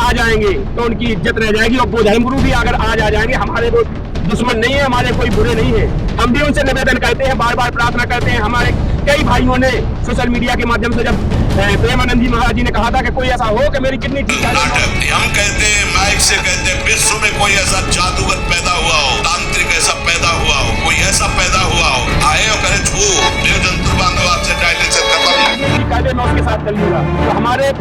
आ जाएंगे तो उनकी इज्जत रह जाएगी, और वो धर्मगुरु भी अगर आज आ जाएंगे, हमारे वो दुश्मन नहीं है, हमारे कोई बुरे नहीं है। हम भी उनसे निवेदन करते हैं, बार बार प्रार्थना करते हैं। हमारे कई भाइयों ने सोशल मीडिया के माध्यम से, जब प्रेमानंद जी महाराज जी ने कहा था कि कोई ऐसा हो कि मेरी किडनी ठीक है, हम कहते हैं, माइक से कहते हैं, विश्व में कोई ऐसा जादूगर पैदा हुआ हो, तांत्रिक ऐसा पैदा हुआ हो, कोई ऐसा पैदा हुआ हो, आए और करे छू जंतु बांधव आपसे डायलिसिस खत्म, मैं उसके साथ चल लूंगा। तो हमारे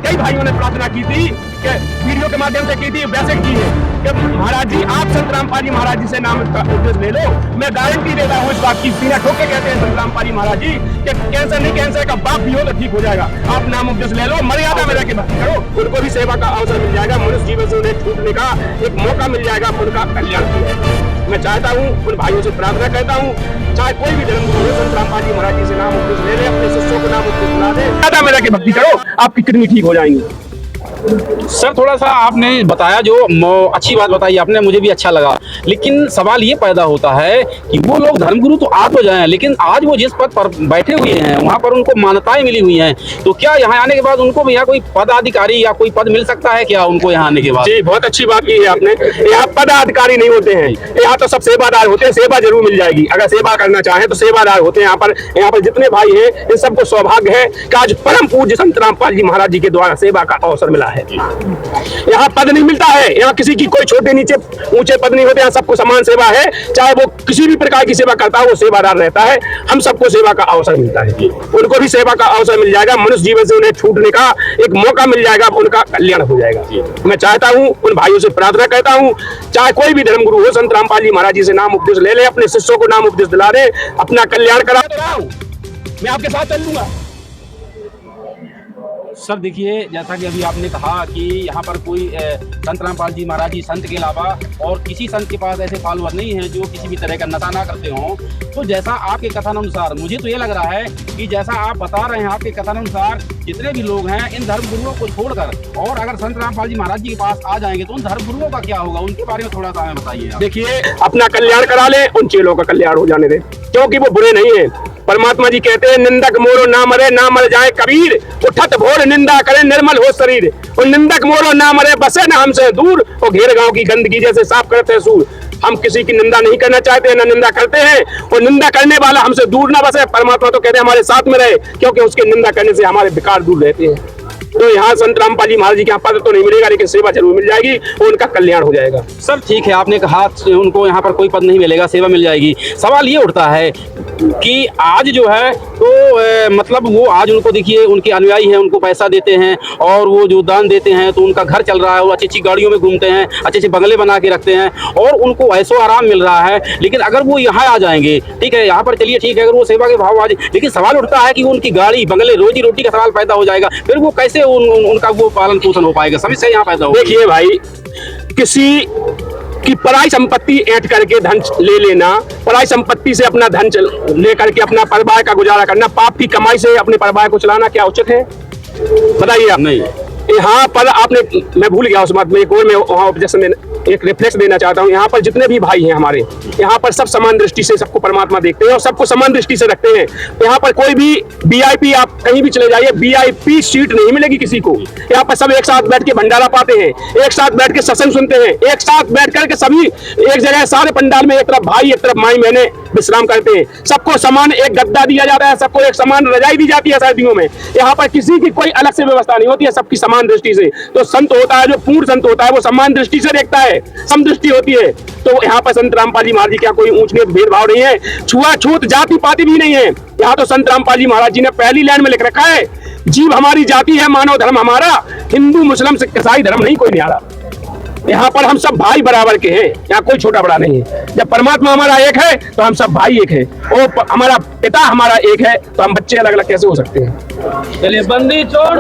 कई भाइयों ने प्रार्थना की थी कि वीडियो के माध्यम से की थी, वैसे की है कि महाराज जी आप संत रामपाल जी महाराज जी से नाम उपदेश ले लो। मैं गारंटी देता हूँ इस बात की, सीना ठोक के कहते हैं संत रामपाल जी महाराज जी कि कैंसर नहीं, कैंसर का बाप भी हो तो ठीक हो जाएगा। आप नाम उपदेश ले लो, मर्यादा में रहकर बात करो, उनको भी सेवा का अवसर मिल जाएगा, मनुष्य जीवन से उन्हें छूटने का एक मौका मिल जाएगा, उनका कल्याण हो जाएगा। मैं चाहता हूँ, उन भाइयों से प्रार्थना करता हूँ, चाहे कोई भी धर्मगुरु हो, संत रामपाल जी महाराज जी से नाम उपदेश ले ले, अपने शिष्यों को नाम उपदेश दिला दे, मर्यादा में रहकर भक्ति करो, आपकी किडनी ठीक हो जाएंगी। सर थोड़ा सा आपने बताया, जो अच्छी बात बताई आपने, मुझे भी अच्छा लगा, लेकिन सवाल ये पैदा होता है कि वो लोग धर्मगुरु तो आ तो जाएं, लेकिन आज वो जिस पद पर बैठे हुए हैं वहाँ पर उनको मान्यताएं मिली हुई हैं, तो क्या यहाँ आने के बाद उनको भी यहाँ कोई पदाधिकारी या कोई पद मिल सकता है क्या उनको यहाँ आने के बाद? जी बहुत अच्छी बात की है आपने। यहाँ पदाधिकारी नहीं होते हैं, यहाँ तो सब सेवादार होते हैं, सेवा जरूर मिल जाएगी, अगर सेवा करना चाहें तो सेवादार होते हैं। यहाँ पर जितने भाई हैं इन सबको सौभाग्य है कि आज परम पूज्य संत रामपाल जी महाराज जी के द्वारा सेवा का अवसर मिला है। यहाँ पद नहीं मिलता है, यहाँ किसी की कोई छोटे नीचे ऊंचे पद नहीं होते, यहाँ सबको समान सेवा है, चाहे वो किसी भी प्रकार की सेवा करता है वो सेवादार रहता है। हम सबको सेवा का अवसर मिलता है, उनको भी सेवा का अवसर मिल जाएगा, मनुष्य जीवन से उन्हें छूटने का एक मौका मिल जाएगा, उनका कल्याण हो जाएगा। मैं चाहता हूँ, उन भाइयों से प्रार्थना करता हूँ, चाहे कोई भी धर्मगुरु हो, संत रामपाल जी महाराज जी से नाम उपदेश ले ले, अपने शिष्यों को नाम उपदेश दिला दे, अपना कल्याण करा दो, मैं आपके साथ चल लूंगा। सर देखिए, जैसा कि अभी आपने कहा कि यहाँ पर कोई संत रामपाल जी महाराज जी संत के अलावा और किसी संत के पास ऐसे फॉलोअर नहीं हैं जो किसी भी तरह का नशा ना करते हों। तो जैसा आपके कथन अनुसार, मुझे तो ये लग रहा है कि जैसा आप बता रहे हैं, आपके कथन अनुसार जितने भी लोग हैं इन धर्मगुरुओं को छोड़कर और अगर संत रामपाल जी महाराज जी के पास आ जाएंगे तो उन धर्मगुरुओं का क्या होगा, उनके बारे में थोड़ा सा हमें बताइए। देखिए, अपना कल्याण करा ले, उन चेलों का कल्याण हो जाने दे, क्योंकि वो बुरे नहीं है। परमात्मा जी कहते हैं, निंदक मोरो ना मरे, ना मर जाए कबीर, उठत भोर निंदा करे निर्मल हो शरीर। और निंदक मोरो ना मरे, बसे ना हमसे दूर, और घेर गांव की गंदगी जैसे साफ करते हैं सूर। हम किसी की निंदा नहीं करना चाहते हैं, ना निंदा करते हैं, और निंदा करने वाला हमसे दूर ना बसे। परमात्मा तो कहते हैं हमारे साथ में रहे, क्योंकि उसकी निंदा करने से हमारे विकार दूर रहते हैं। तो यहाँ संत रामपाल जी महाराज जी के यहाँ पद तो नहीं मिलेगा, लेकिन सेवा जरूर मिल जाएगी और उनका कल्याण हो जाएगा। सर ठीक है, आपने कहा उनको यहाँ पर कोई पद नहीं मिलेगा, सेवा मिल जाएगी। सवाल ये उठता है कि आज जो है तो मतलब वो आज उनको देखिए, उनके अनुयायी हैं, उनको पैसा देते हैं और वो जो दान देते हैं तो उनका घर चल रहा है, वो अच्छी अच्छी गाड़ियों में घूमते हैं, अच्छे अच्छे बंगले बना के रखते हैं और उनको ऐसो आराम मिल रहा है। लेकिन अगर वो यहाँ आ जाएंगे, ठीक है, यहाँ पर चलिए ठीक है, अगर वो सेवा के भाव आ जाए, लेकिन सवाल उठता है कि उनकी गाड़ी बंगले, रोजी रोटी का सवाल पैदा हो जाएगा, फिर वो कैसे उनका वो पालन पोषण हो पाएगा, समस्या यहाँ पैदा हो। देखिए भाई, किसी की पराई संपत्ति ऐंठ करके धन ले लेना, पराई संपत्ति से अपना धन ले करके अपना परिवार का गुजारा करना, पाप की कमाई से अपने परिवार को चलाना क्या उचित है? बताइए आप। नहीं, यहाँ पर आपने, मैं भूल गया उस बात में, एक और मैं वहाँ जैसे एक रिफ्लेक्स देना चाहता हूँ। यहाँ पर जितने भी भाई हैं हमारे, यहाँ पर सब समान दृष्टि से सबको परमात्मा देखते हैं और सबको समान दृष्टि से रखते हैं। यहाँ पर कोई भी वीआईपी, आप कहीं भी चले जाइए, वीआईपी सीट नहीं मिलेगी किसी को। यहाँ पर सब एक साथ बैठ के भंडारा पाते हैं, एक साथ बैठ के सत्संग सुनते हैं, एक साथ बैठ करके सभी एक जगह सारे पंडाल में, एक तरफ भाई एक तरफ माई बहने विश्राम करते हैं। सबको समान एक गद्दा दिया जाता है, सबको एक समान रजाई दी जाती है सर्दियों में। यहाँ पर किसी की कोई अलग से व्यवस्था नहीं होती है, सबकी समान दृष्टि से। तो संत होता है, जो पूर्ण संत होता है, वो समान दृष्टि से देखता है, समदृष्टि होती है। तो यहाँ पर संत रामपाल जी महाराज जी क्या कोई ऊंच नीच भेदभाव नहीं है, छुआछूत जाति पाति भी नहीं है। यहाँ तो संत रामपाल जी महाराज जी ने पहली लाइन में लिख रखा है, जीव हमारी जाति है, मानव धर्म हमारा, हिंदू मुस्लिम सिख ईसाई धर्म नहीं कोई न्यारा। यहाँ पर हम सब भाई बराबर के हैं, यहाँ कोई छोटा बड़ा नहीं है। जब परमात्मा हमारा एक है तो हम सब भाई एक है, और हमारा पिता हमारा एक है, तो हम बच्चे अलग अलग कैसे हो सकते हैं? चलिए बंदी छोड़।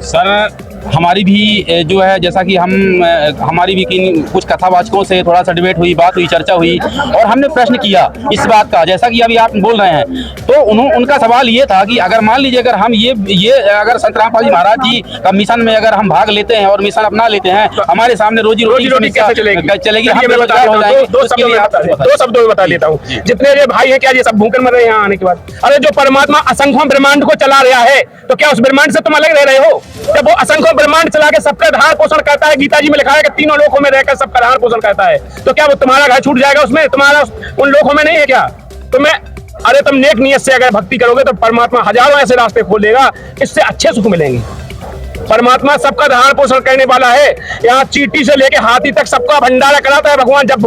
सर हमारी भी जो है जैसा कि हमारी भी कुछ कथावाचकों से थोड़ा सा डिबेट हुई, बात हुई, चर्चा हुई और हमने प्रश्न किया इस बात का, जैसा कि अभी आप बोल रहे हैं। तो उनका सवाल ये था कि अगर मान लीजिए अगर हम ये अगर संत रामपाल जी महाराज जी का मिशन में अगर हम भाग लेते हैं और मिशन अपना लेते हैं, हमारे सामने रोजी रोटी कैसे चलेगी? हम बेरोजगार हो जाएंगे। दो शब्दों में बता देता हूँ। जितने ये भाई हैं क्या ये सब भूखन मर रहे हैं यहाँ आने के बाद? अरे जो परमात्मा असंख्यों ब्रह्मांड को चला रहा है तो क्या उस ब्रह्मांड से तुम अलग रह रहे हो? जब वो असंख्यों ब्रह्मांड चला के सबका धारण पोषण करता है, गीता जी में लिखा है कि तीनों लोकों में रहकर सबका धारण पोषण करता है, तो क्या वो तुम्हारा घर छूट जाएगा उसमें? तुम्हारा उन लोकों में नहीं है क्या? अरे तुम नेक नियत से अगर भक्ति करोगे तो परमात्मा हजारों ऐसे रास्ते खोल देगा, इससे अच्छे सुख मिलेंगे। परमात्मा सबका धारण पोषण करने वाला है। यहाँ चींटी से लेके हाथी तक सबका भंडारा कराता है भगवान। जब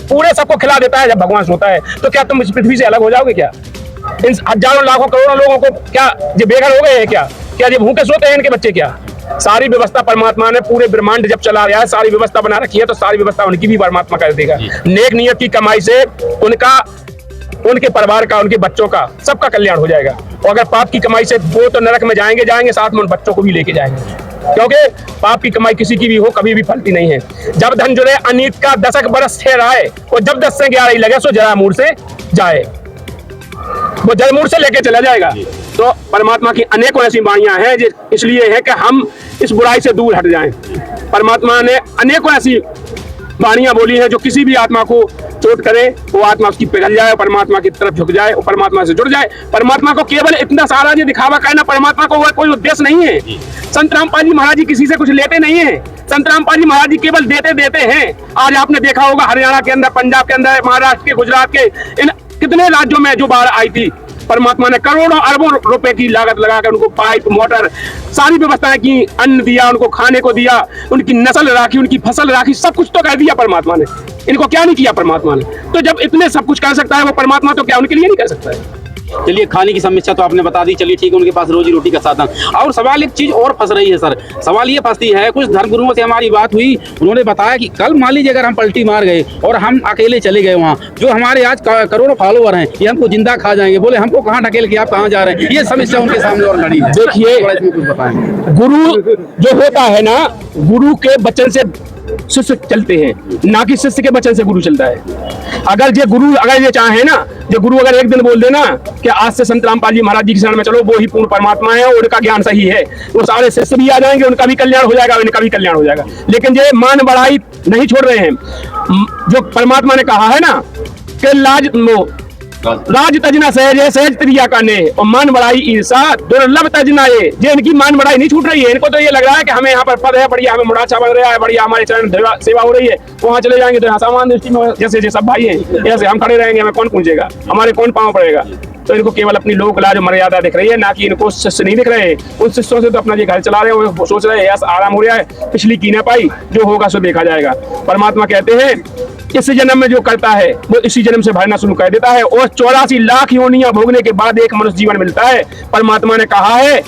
पूरे सबको खिला देता है जब भगवान सोता है, तो क्या तुम इस पृथ्वी से अलग हो जाओगे क्या? इन हजारों लाखों करोड़ों लोगों को क्या ये बेघर हो गए हैं क्या? क्या ये भूखे सोते हैं इनके बच्चे क्या? सारी व्यवस्था परमात्मा ने पूरे ब्रह्मांड जब चला रहा है, सारी व्यवस्था बना रखी है, तो सारी व्यवस्था उनकी भी परमात्मा कर देगा। नेक नियत की कमाई से उनके परिवार का, उनके बच्चों का, सबका कल्याण हो जाएगा। और अगर पाप की कमाई से वो तो नरक में जाएंगे, साथ में उन बच्चों को भी लेके जाएंगे, क्योंकि पाप की कमाई किसी की भी हो कभी भी फलती नहीं है। जब धन जुड़े अनीत का 10 बरस ठहराए, और जब 10 से 11 लगे सो जरा मूड से जाए, वो जलमूड से लेके चला जाएगा। तो परमात्मा की अनेकों ऐसी वाणियां हैं इसलिए है कि हम इस बुराई से दूर हट जाएं। परमात्मा ने अनेकों ऐसी वाणियां बोली हैं जो किसी भी आत्मा को चोट करे, वो आत्मा उसकी पिघल जाए, परमात्मा की तरफ झुक जाए और परमात्मा से जुड़ जाए। परमात्मा को केवल इतना सारा जो दिखावा करना, परमात्मा को वह कोई उद्देश्य नहीं है। संत रामपाल जी महाराज जी किसी से कुछ लेते नहीं है। संत रामपाल जी महाराज जी केवल देते हैं। आज आपने देखा होगा हरियाणा के अंदर, पंजाब के अंदर, महाराष्ट्र के, गुजरात के, इन कितने राज्यों में जो बाढ़ आई थी, परमात्मा ने करोड़ों अरबों रुपए की लागत लगाकर उनको पाइप, मोटर, सारी व्यवस्थाएं की, अन्न दिया, उनको खाने को दिया, उनकी नस्ल राखी, उनकी फसल राखी, सब कुछ तो कर दिया परमात्मा ने। इनको क्या नहीं किया परमात्मा ने? तो जब इतने सब कुछ कर सकता है वो परमात्मा, तो क्या उनके लिए नहीं कर सकता है? चलिए, खाने की समस्या तो आपने बता दी, चलिए ठीक है, उनके पास रोजी रोटी का साधन। और सवाल एक चीज और फंस रही है सर, सवाल ये फंसती है, कुछ धर्मगुरुओं से हमारी बात हुई, उन्होंने बताया कि कल मान लीजिए अगर हम पलटी मार गए और हम अकेले चले गए वहाँ, जो हमारे आज करोड़ों फॉलोवर हैं, ये हमको जिंदा खा जाएंगे। बोले हमको कहाँ ढकेल के आप कहाँ जा रहे हैं? ये समस्या उनके सामने और खड़ी है। देखिए, गुरु जो होता है ना, गुरु के वचन से शिष्य चलते हैं, ना कि शिष्य के वचन से गुरु चलता है। अगर ये चाहे ना, जो गुरु अगर एक दिन बोल देना कि आज से संत रामपाल जी महाराज जी की शरण में चलो, वो ही पूर्ण परमात्मा है और उनका ज्ञान सही है, वो सारे शिष्य भी आ जाएंगे, उनका भी कल्याण हो जाएगा, इनका भी कल्याण हो जाएगा। लेकिन ये मान बढ़ाई नहीं छोड़ रहे हैं। जो परमात्मा ने कहा है ना कि राज तजना सहज है, सहज त्रिया का ने, और मान बढ़ाई ईर्षा दुर्लभ तजना ये इनकी मान बढ़ाई नहीं छूट रही है। इनको तो ये लग रहा है कि हमें यहाँ पर पद है, बढ़िया हमें मुड़ाचा बन रहा है, बढ़िया हमारे चरण सेवा हो रही है, वहाँ चले जाएंगे तो यहाँ सामान्य दृष्टि में जैसे सब भाई हैं, ऐसे हम खड़े रहेंगे, हमें कौन पूछेगा, हमारे कौन पाँव पड़ेगा? तो इनको केवल अपनी लोक लाज मर्यादा दिख रही है, ना कि इनको शिष्य नहीं दिख रहे। उन शिष्यों से तो अपना ये घर चला रहे हैं, वो सोच रहे हैं आराम हो रहा है, पिछली की ना पाई, जो होगा सो देखा जाएगा। परमात्मा कहते हैं इस जन्म में जो करता है वो इसी जन्म से भरना शुरू कर देता है, और 84 लाख योनियां भोगने के बाद एक मनुष्य जीवन मिलता है। परमात्मा ने कहा है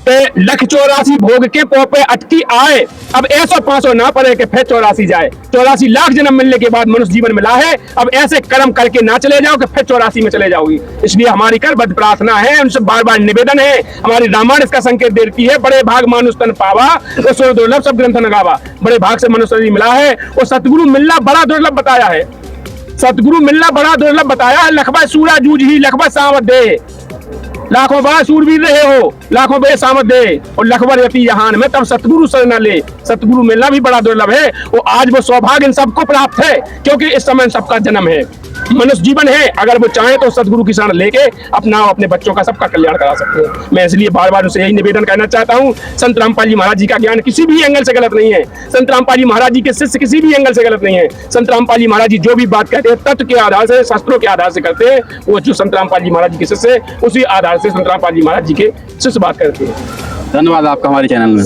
1,84 भोग के पोपे अटकी आए, अब ऐसा 500 ना पड़े कि फिर 84 जाए। 84 लाख जन्म मिलने के बाद मनुष्य जीवन मिला है, अब ऐसे कर्म करके ना चले जाओ कि फिर 84 में चले जाओगी। इसलिए हमारी करबद्ध प्रार्थना है, उनसे बार बार निवेदन है, हमारी रामायण इसका संकेत देती है, बड़े भाग मानुष तन पावा वो सो दुर्लभ सब ग्रंथ नगावा। बड़े भाग से मनुष्य मिला है, और सतगुरु मिलना बड़ा दुर्लभ बताया है। सतगुरु मिलना बड़ा दुर्लभ बताया है। लखबा सूरा जूझ ही लखबा सावध दे, लाखों बड़ा सूरवीर रहे हो, लाखों बड़े सामत दे, और लखबर यति जहान में तब सतगुरु शरण न ले। सतगुरु मिलना भी बड़ा दुर्लभ है, और आज वो सौभाग्य इन सबको प्राप्त है, क्योंकि इस समय सबका जन्म है, मनुष्य जीवन है। अगर वो चाहे तो सतगुरु की शरण लेके अपने बच्चों का सबका कल्याण करा सकते हैं। मैं इसलिए बार बार उनसे यही निवेदन करना चाहता हूँ, संत रामपाल जी महाराज जी का ज्ञान किसी भी एंगल से गलत नहीं है, संत रामपाल जी महाराज जी के शिष्य किसी भी एंगल से गलत नहीं है। संत रामपाल जी महाराज जी जो भी बात कहते हैं तत्व के आधार से, शास्त्रों के आधार से करते हैं। वो जो संत रामपाल जी महाराज जी के शिष्य है, उसी आधार से संत रामपाल जी महाराज जी के शिष्य बात करते हैं। धन्यवाद आपका हमारे चैनल में।